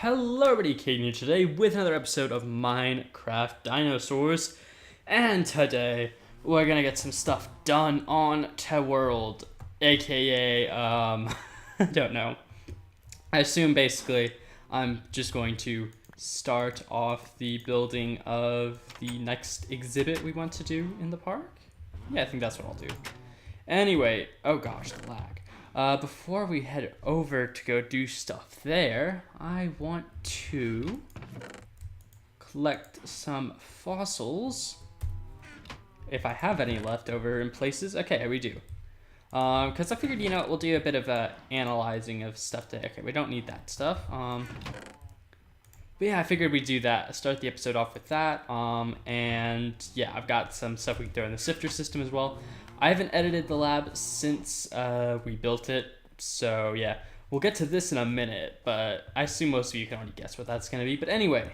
Hello everybody, Caden here today with another episode of Minecraft Dinosaurs. And today, we're gonna get some stuff done on World, aka, I don't know. I assume basically I'm just going to start off the building of the next exhibit we want to do in the park. Yeah, I think that's what I'll do. Anyway, oh gosh, the lag. Before we head over to go do stuff there, I want to collect some fossils, if I have any left over in places. Okay, we do. Because I figured, we'll do a bit of analyzing of stuff today. Okay, we don't need that stuff. But yeah, I figured we'd do that. Start the episode off with that. And yeah, I've got some stuff we can throw in the sifter system as well. I haven't edited the lab since we built it, so yeah, we'll get to this in a minute, but I assume most of you can already guess what that's going to be. But anyway,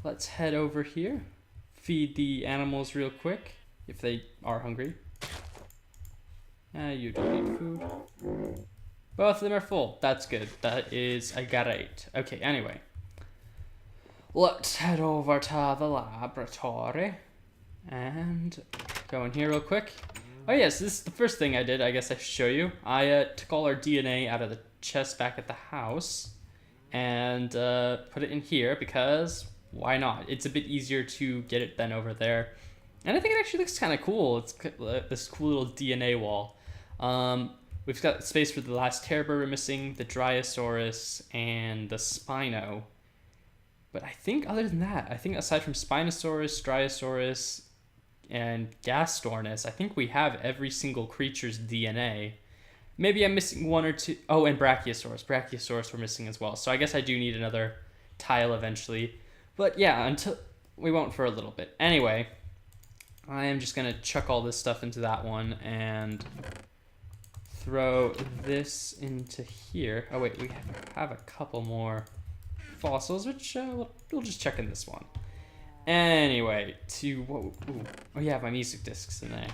let's head over here, feed the animals real quick, if they are hungry. You don't need food. Both of them are full. That's good. That is a great. Okay, anyway. Let's head over to the laboratory and go in here real quick. Oh yes, this is the first thing I did. I guess I should show you. I took all our DNA out of the chest back at the house and put it in here because why not? It's a bit easier to get it than over there. And I think it actually looks kind of cool. It's this cool little DNA wall. We've got space for the last terrible we're missing, the Dryosaurus, and the Spino. But I think other than that, I think aside from Spinosaurus, Dryosaurus, and Gastornis, I think we have every single creature's DNA. Maybe I'm missing one or two. Oh, and Brachiosaurus. Brachiosaurus we're missing as well. So I guess I do need another tile eventually. But yeah, until we won't for a little bit. Anyway, I am just going to chuck all this stuff into that one and throw this into here. Oh wait, we have a couple more fossils, which we'll just check in this one. Anyway, oh yeah, my music disc's in there.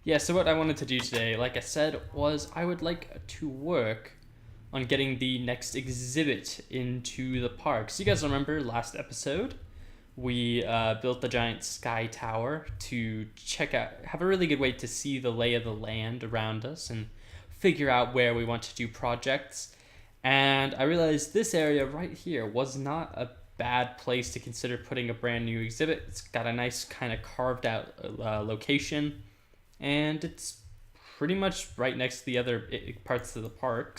Yeah, so what I wanted to do today, like I said, was I would like to work on getting the next exhibit into the park. So you guys remember last episode, we built the giant sky tower to have a really good way to see the lay of the land around us and figure out where we want to do projects. And I realized this area right here was not a bad place to consider putting a brand new exhibit. It's got a nice kind of carved out location, and it's pretty much right next to the other parts of the park,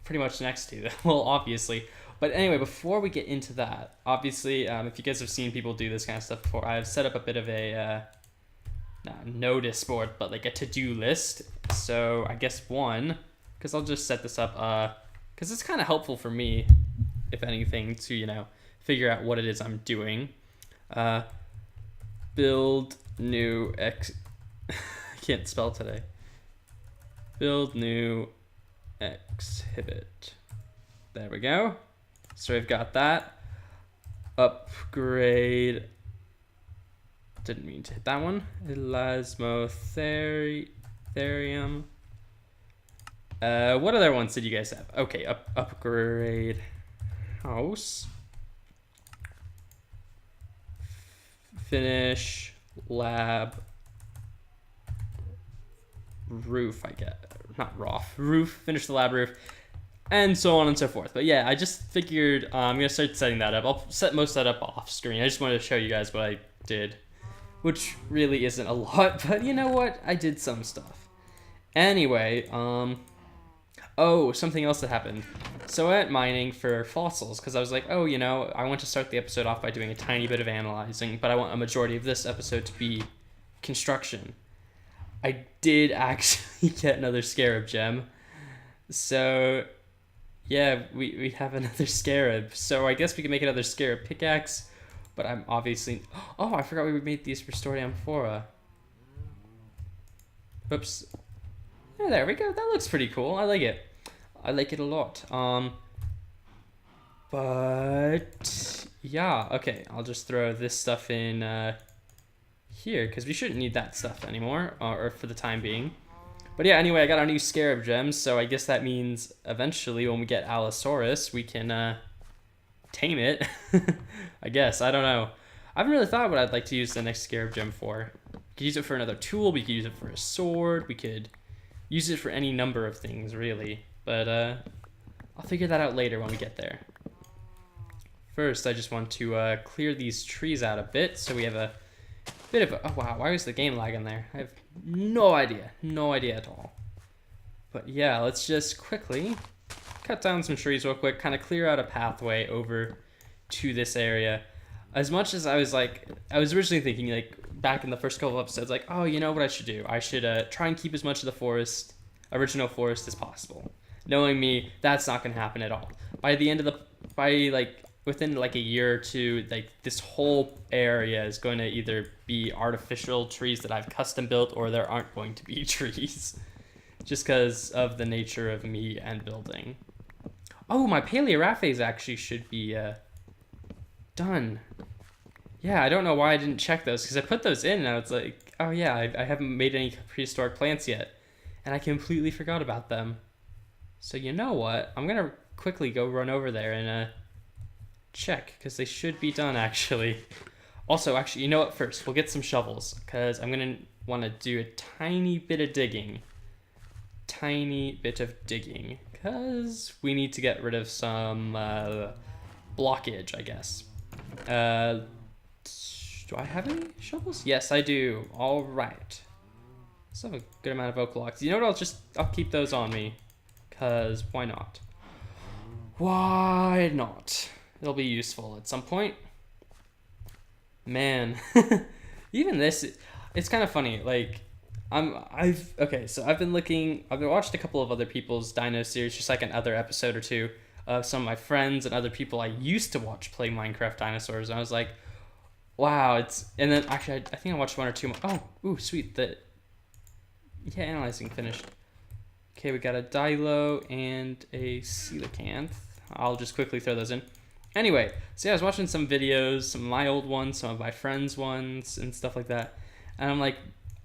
pretty much next to it. Well, obviously. But anyway, before we get into that, obviously, if you guys have seen people do this kind of stuff before, I've set up a bit of a not notice board, but like a to-do list. So I guess one, because I'll just set this up because it's kind of helpful for me, if anything, to, figure out what it is I'm doing. Build new I can't spell today. Build new exhibit. There we go. So we've got that. Upgrade. Didn't mean to hit that one. Elasmotherium. What other ones did you guys have? Okay, upgrade house. Finish lab roof, I get. Not roof. Finish the lab roof. And so on and so forth. But yeah, I just figured I'm going to start setting that up. I'll set most of that up off screen. I just wanted to show you guys what I did, which really isn't a lot, but you know what? I did some stuff. Anyway, oh, something else that happened. So I went mining for fossils because I was like, oh, I want to start the episode off by doing a tiny bit of analyzing, but I want a majority of this episode to be construction. I did actually get another scarab gem. So yeah, we have another scarab. So I guess we can make another scarab pickaxe, but I'm obviously... Oh, I forgot we made these for Story Amphora. Oops. Yeah, there we go. That looks pretty cool. I like it. I like it a lot. But yeah, okay. I'll just throw this stuff in here because we shouldn't need that stuff anymore, or for the time being. But yeah, anyway, I got our new Scarab gems, so I guess that means eventually when we get Allosaurus, we can tame it. I guess. I don't know. I haven't really thought what I'd like to use the next Scarab gem for. We could use it for another tool. We could use it for a sword. We could use it for any number of things, really. But I'll figure that out later when we get there. First, I just want to clear these trees out a bit, so we have a bit of a... Oh, wow. Why was the game lagging there? I have no idea. No idea at all. But yeah, let's just quickly cut down some trees real quick, kind of clear out a pathway over to this area. As much as I was originally thinking, like, back in the first couple of episodes, like, oh, you know what I should do? I should try and keep as much of the original forest as possible. Knowing me, that's not going to happen at all. Within like a year or two, like, this whole area is going to either be artificial trees that I've custom built, or there aren't going to be trees. Just because of the nature of me and building. Oh, my Paleoraphes actually should be done. Yeah, I don't know why I didn't check those, because I put those in and I was like, oh yeah, I haven't made any prehistoric plants yet. And I completely forgot about them. So you know what? I'm going to quickly go run over there and check, because they should be done actually. Also, actually, you know what? First, we'll get some shovels, because I'm going to want to do a tiny bit of digging. Because we need to get rid of some blockage, I guess. Do I have any shovels? Yes, I do. All right. So a good amount of oak logs. You know what? I'll keep those on me, because why not? Why not? It'll be useful at some point. Man, even this, it's kind of funny. Like, I've been watched a couple of other people's Dino series, just like another episode or two of some of my friends and other people I used to watch play Minecraft Dinosaurs, and I was like, wow, and then actually I think I watched one or two more. Oh, ooh, sweet, analyzing finished. Okay, we got a Dilo and a coelacanth. I'll just quickly throw those in. Anyway, so yeah, I was watching some videos, some of my old ones, some of my friends' ones, and stuff like that, and I'm like,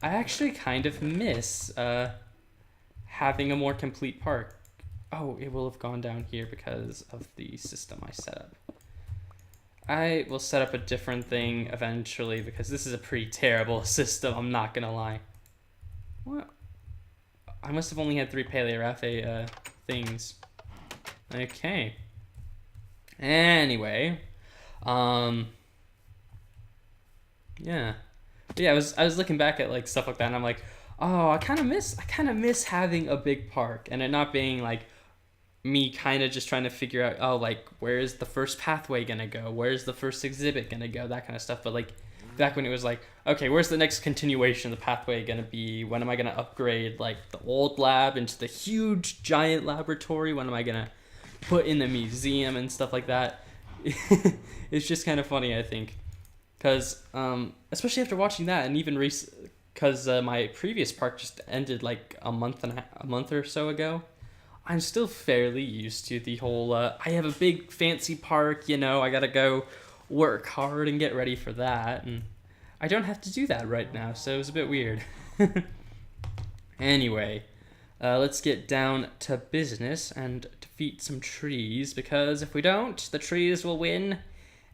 I actually kind of miss having a more complete park. Oh, it will have gone down here because of the system I set up. I will set up a different thing eventually, because this is a pretty terrible system, I'm not gonna lie. What? I must have only had 3 Paleoraphe things. Okay. Anyway. Yeah. But yeah, I was looking back at like stuff like that, and I'm like, oh, I kind of miss having a big park, and it not being like me kind of just trying to figure out, oh, like, where's the first pathway gonna go? Where's the first exhibit gonna go? That kind of stuff. But like back when it was like, okay, where's the next continuation of the pathway gonna be? When am I gonna upgrade like the old lab into the huge giant laboratory? When am I gonna put in the museum and stuff like that? It's just kind of funny, I think. Because, especially after watching that, and even because my previous park just ended like a month or so ago, I'm still fairly used to the whole, I have a big fancy park, you know, I gotta go work hard and get ready for that, and I don't have to do that right now, so it was a bit weird. Anyway, let's get down to business and defeat some trees, because if we don't, the trees will win,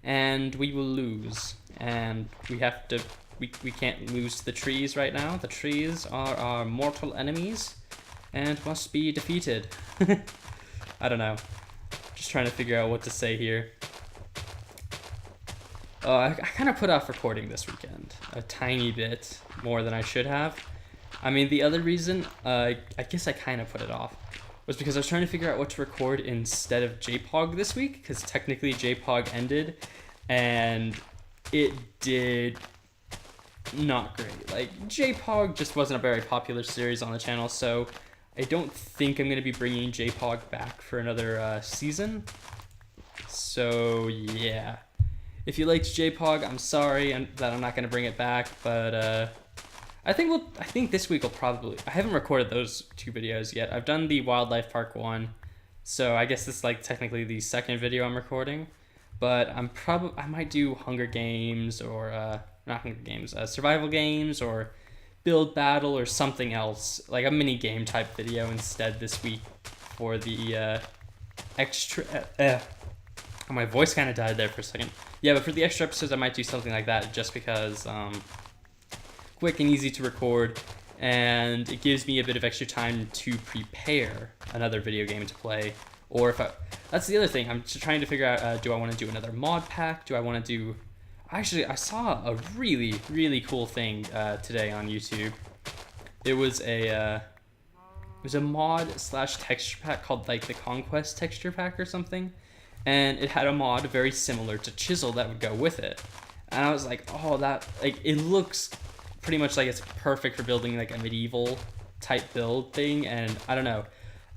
and we will lose. And we can't lose to the trees right now. The trees are our mortal enemies and must be defeated. I don't know. Just trying to figure out what to say here. I kind of put off recording this weekend a tiny bit more than I should have. I mean, the other reason, I guess I kind of put it off, was because I was trying to figure out what to record instead of JPOG this week, because technically JPOG ended, and it did not great. Like, JPOG just wasn't a very popular series on the channel, so I don't think I'm going to be bringing JPOG back for another season. So, yeah. If you liked JPOG, I'm sorry that I'm not going to bring it back, but I think this week I haven't recorded those 2 videos yet. I've done the Wildlife Park one, so I guess this is like technically the second video I'm recording. But I might do Hunger Games, or not Hunger Games, survival games, or build battle or something else, like a mini game type video instead this week for the extra. Oh, my voice kind of died there for a second. Yeah, but for the extra episodes, I might do something like that just because quick and easy to record, and it gives me a bit of extra time to prepare another video game to play. Or if that's the other thing, I'm just trying to figure out, do I want to do another mod pack? Do I want to do... Actually, I saw a really, really cool thing today on YouTube. It was a mod slash texture pack called like the Conquest texture pack or something. And it had a mod very similar to Chisel that would go with it. And I was like, oh, that, like, it looks pretty much like it's perfect for building like a medieval type build thing. And I don't know,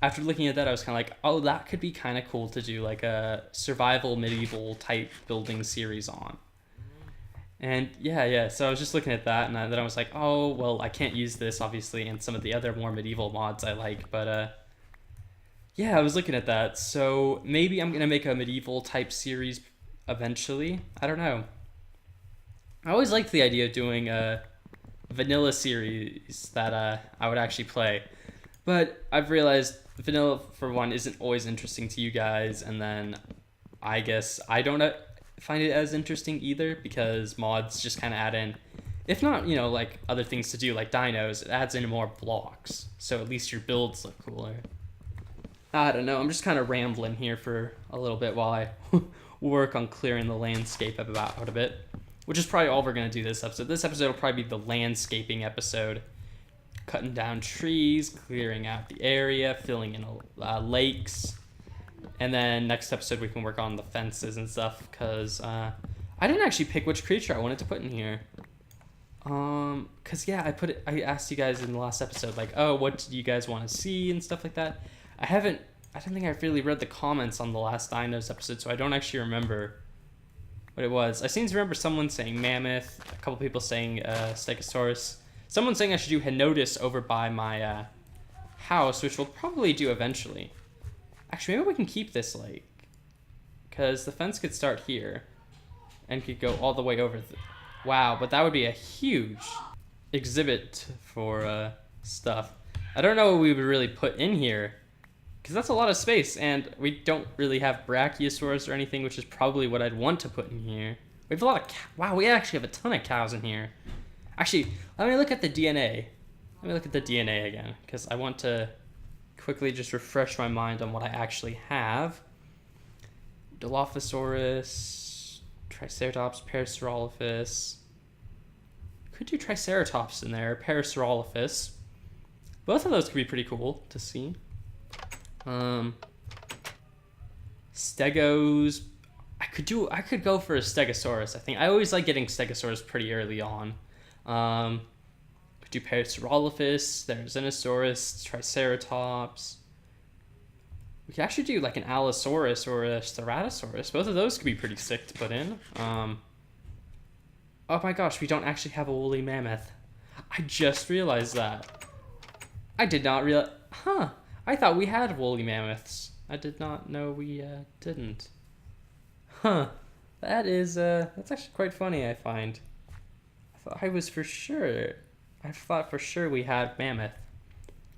after looking at that, I was kind of like, oh, that could be kind of cool to do like a survival medieval type building series on. And yeah, so I was just looking at that, and then I was like, oh, well, I can't use this, obviously, and some of the other more medieval mods I like, but, yeah, I was looking at that, so maybe I'm gonna make a medieval type series eventually. I don't know. I always liked the idea of doing a vanilla series that I would actually play, but I've realized vanilla, for one, isn't always interesting to you guys, and then I guess I don't find it as interesting either, because mods just kind of add in, if not, like other things to do like dinos, it adds in more blocks, so at least your builds look cooler. I don't know, I'm just kind of rambling here for a little bit while I work on clearing the landscape out a bit, which is probably all we're going to do this episode. This episode will probably be the landscaping episode, cutting down trees, clearing out the area, filling in lakes. And then next episode we can work on the fences and stuff, because I didn't actually pick which creature I wanted to put in here. Because yeah, I asked you guys in the last episode, like, oh, what do you guys want to see and stuff like that. I don't think I really read the comments on the last Dinos episode, so I don't actually remember what it was. I seem to remember someone saying mammoth, a couple people saying stegosaurus, someone saying I should do Henotis over by my house, which we'll probably do eventually. Actually, maybe we can keep this lake, because the fence could start here and could go all the way over. Wow, but that would be a huge exhibit for stuff. I don't know what we would really put in here, because that's a lot of space, and we don't really have Brachiosaurus or anything, which is probably what I'd want to put in here. We have a lot of wow, we actually have a ton of cows in here. Actually, let me look at the DNA. Let me look at the DNA again, because I want to quickly just refresh my mind on what I actually have. Dilophosaurus, Triceratops, Parasaurolophus. Could do Triceratops in there, Parasaurolophus. Both of those could be pretty cool to see. Stegos. I could go for a Stegosaurus, I think. I always like getting Stegosaurus pretty early on. Could do Parasaurolophus, there's Dinosaurs, Triceratops. We could actually do like an Allosaurus or a Ceratosaurus. Both of those could be pretty sick to put in. Oh my gosh, we don't actually have a woolly mammoth. I just realized that. I did not realize. Huh. I thought we had woolly mammoths. I did not know we didn't. Huh. That's actually quite funny, I find. I thought for sure we had mammoth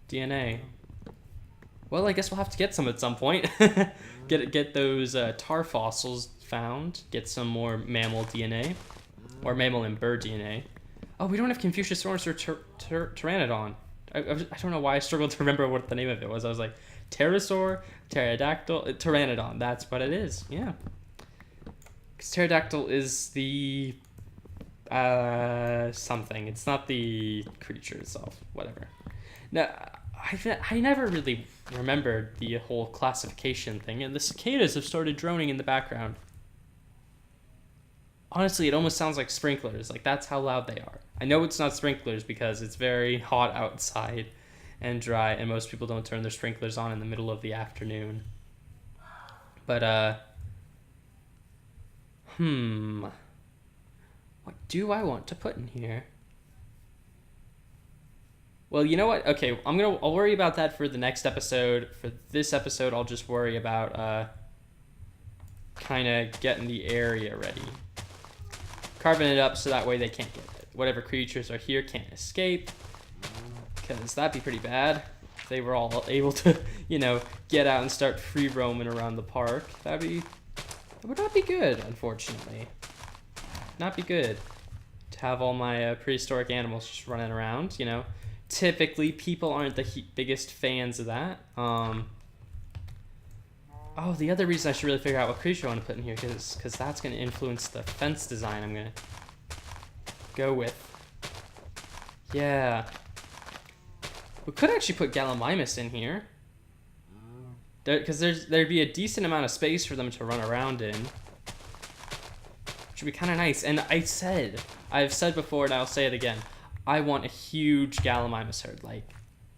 DNA. Well, I guess we'll have to get some at some point. get those tar fossils found. Get some more mammal DNA, or mammal and bird DNA. Oh, we don't have Confuciusaurus or Pteranodon. I don't know why I struggled to remember what the name of it was. I was like, pterosaur, pterodactyl, Pteranodon. That's what it is. Yeah. Because pterodactyl is the something. It's not the creature itself. Whatever. Now, I never really remembered the whole classification thing, and the cicadas have started droning in the background. Honestly, it almost sounds like sprinklers. Like, that's how loud they are. I know it's not sprinklers because it's very hot outside and dry, and most people don't turn their sprinklers on in the middle of the afternoon. But, what do I want to put in here? Well, you know what? Okay, I'll worry about that for the next episode. For this episode, I'll just worry about kind of getting the area ready. Carving it up so that way they can't get it. whatever creatures are here can't escape, because that'd be pretty bad if they were all able to, you know, get out and start free roaming around the park. That would not be good, unfortunately. Not be good to have all my prehistoric animals just running around, you know. Typically, people aren't the biggest fans of that. Oh, the other reason I should really figure out what creature I want to put in here, because that's going to influence the fence design I'm going to go with. Yeah. We could actually put Gallimimus in here, because there'd be a decent amount of space for them to run around in, which would be kind of nice. And I've said before, and I'll say it again, I want a huge Gallimimus herd. Like,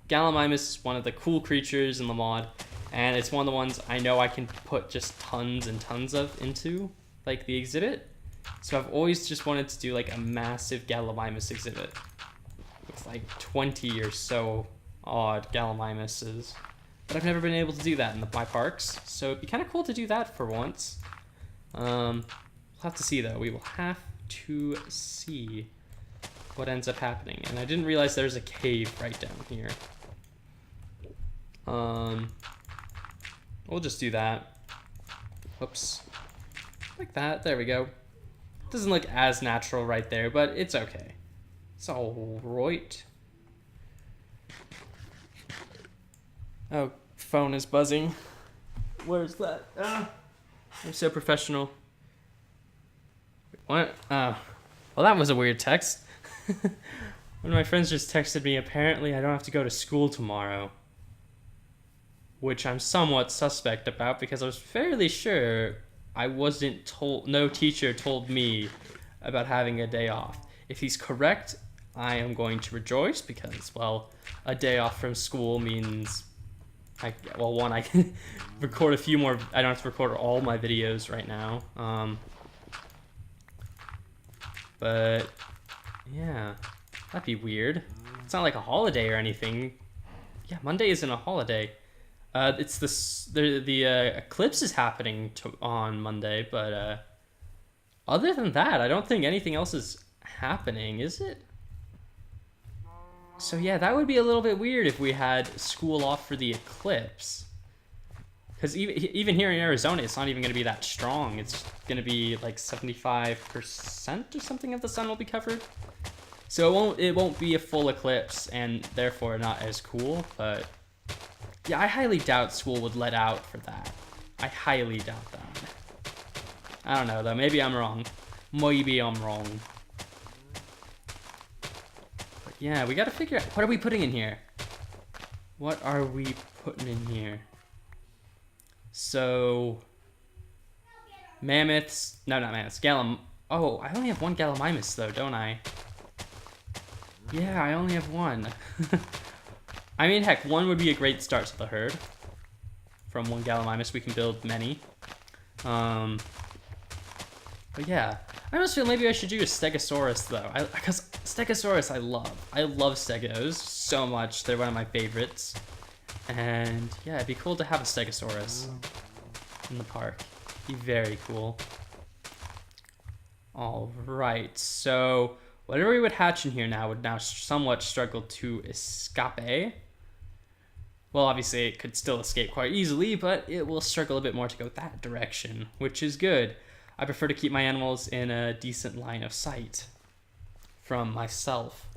Gallimimus is one of the cool creatures in the mod, and it's one of the ones I know I can put just tons and tons of into, like, the exhibit. So I've always just wanted to do, like, a massive Gallimimus exhibit with, like, 20 or so odd Gallimimuses. But I've never been able to do that in my parks, so it'd be kind of cool to do that for once. We'll have to see, though. We will have to see what ends up happening. And I didn't realize there's a cave right down here. We'll just do that. Whoops. Like that. There we go. Doesn't look as natural right there, but it's okay. It's all right. Oh, phone is buzzing. Where's that? I'm so professional. What? Well, that was a weird text. One of my friends just texted me, apparently I don't have to go to school tomorrow. Which I'm somewhat suspect about, because I was fairly sure I wasn't told, no teacher told me about having a day off. If he's correct, I am going to rejoice, because, well, a day off from school means I can record a few more. I don't have to record all my videos right now. But yeah, that'd be weird. It's not like a holiday or anything. Yeah, Monday isn't a holiday. It's the eclipse is happening on Monday, but other than that, I don't think anything else is happening, is it? So yeah, that would be a little bit weird if we had school off for the eclipse. Because even here in Arizona, it's not even going to be that strong. It's going to be like 75% or something of the sun will be covered. So it won't be a full eclipse, and therefore not as cool. But yeah, I highly doubt school would let out for that. I highly doubt that. I don't know though. Maybe I'm wrong. Maybe I'm wrong. But yeah, we got to figure out, what are we putting in here? What are we putting in here? So, mammoths, no, not mammoths, oh, I only have one Gallimimus though, don't I? Yeah, I only have one. I mean, heck, one would be a great start to the herd. From one Gallimimus, we can build many. But yeah, I almost feel maybe I should do a Stegosaurus though, because Stegosaurus I love. I love Stegos so much, they're one of my favorites. And yeah, it'd be cool to have a Stegosaurus in the park. Be very cool. All right, so whatever we would hatch in here now would now somewhat struggle to escape. Well, obviously it could still escape quite easily, but it will struggle a bit more to go that direction, which is good. I prefer to keep my animals in a decent line of sight from myself.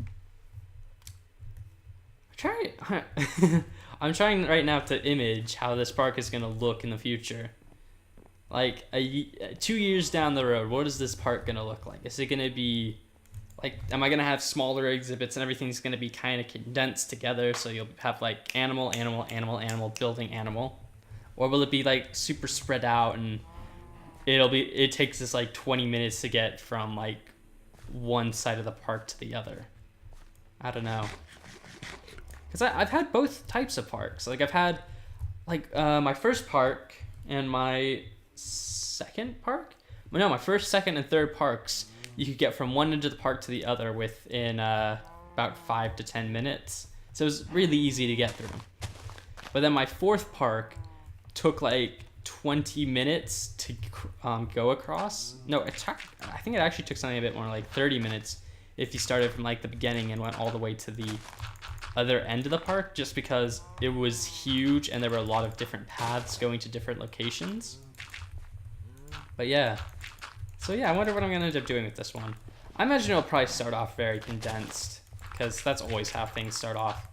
I'm trying right now to image how this park is going to look in the future. Like, 2 years down the road, what is this park going to look like? Is it going to be, like, am I going to have smaller exhibits and everything's going to be kind of condensed together, so you'll have, like, animal, building animal? Or will it be, like, super spread out and it takes us, like, 20 minutes to get from, like, one side of the park to the other? I don't know. Because I've had both types of parks. Like, I've had, like, my first park and my second park? No, my first, second, and third parks, you could get from one end of the park to the other within about 5 to 10 minutes. So it was really easy to get through. But then my fourth park took, like, 20 minutes to go across. No, I think it actually took something a bit more, like 30 minutes, if you started from like the beginning and went all the way to the other end of the park, just because it was huge and there were a lot of different paths going to different locations. But yeah, so yeah, I wonder what I'm gonna end up doing with this one. I imagine it'll probably start off very condensed, because that's always how things start off,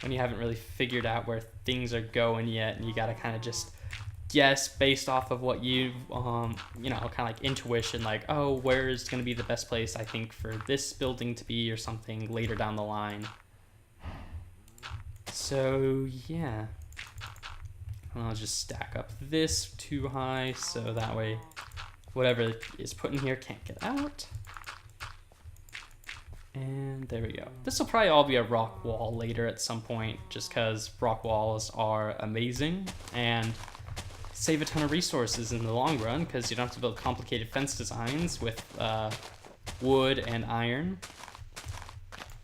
when you haven't really figured out where things are going yet, and you gotta kind of just guess based off of what you you know, kind of like intuition, like, oh, where is gonna be the best place I think for this building to be or something later down the line. So yeah, I'll just stack up this too high so that way whatever is put in here can't get out. And there we go. This will probably all be a rock wall later at some point, just because rock walls are amazing and save a ton of resources in the long run, because you don't have to build complicated fence designs with wood and iron.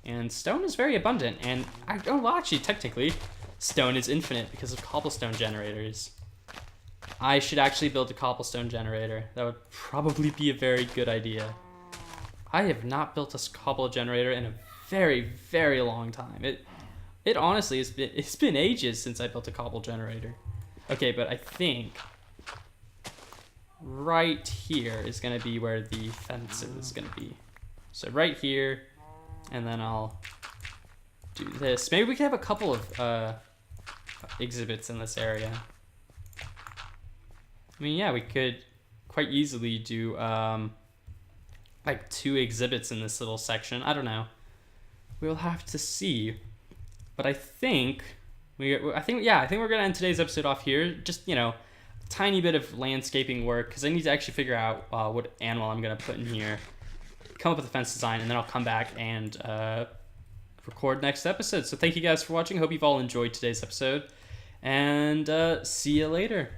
And stone is very abundant, and well, actually, technically, stone is infinite because of cobblestone generators. I should actually build a cobblestone generator. That would probably be a very good idea. I have not built a cobble generator in a very, very long time. It honestly it's been ages since I built a cobble generator. Okay, but I think right here is gonna be where the fence is gonna be. So right here, and then I'll do this. Maybe we could have a couple of exhibits in this area. I mean, yeah, we could quite easily do like 2 exhibits in this little section. I don't know. We'll have to see. But I think we're gonna end today's episode off here. Just, you know, a tiny bit of landscaping work, because I need to actually figure out what animal I'm gonna put in here, come up with a fence design, and then I'll come back and record next episode. So thank you guys for watching. Hope you've all enjoyed today's episode, and see you later.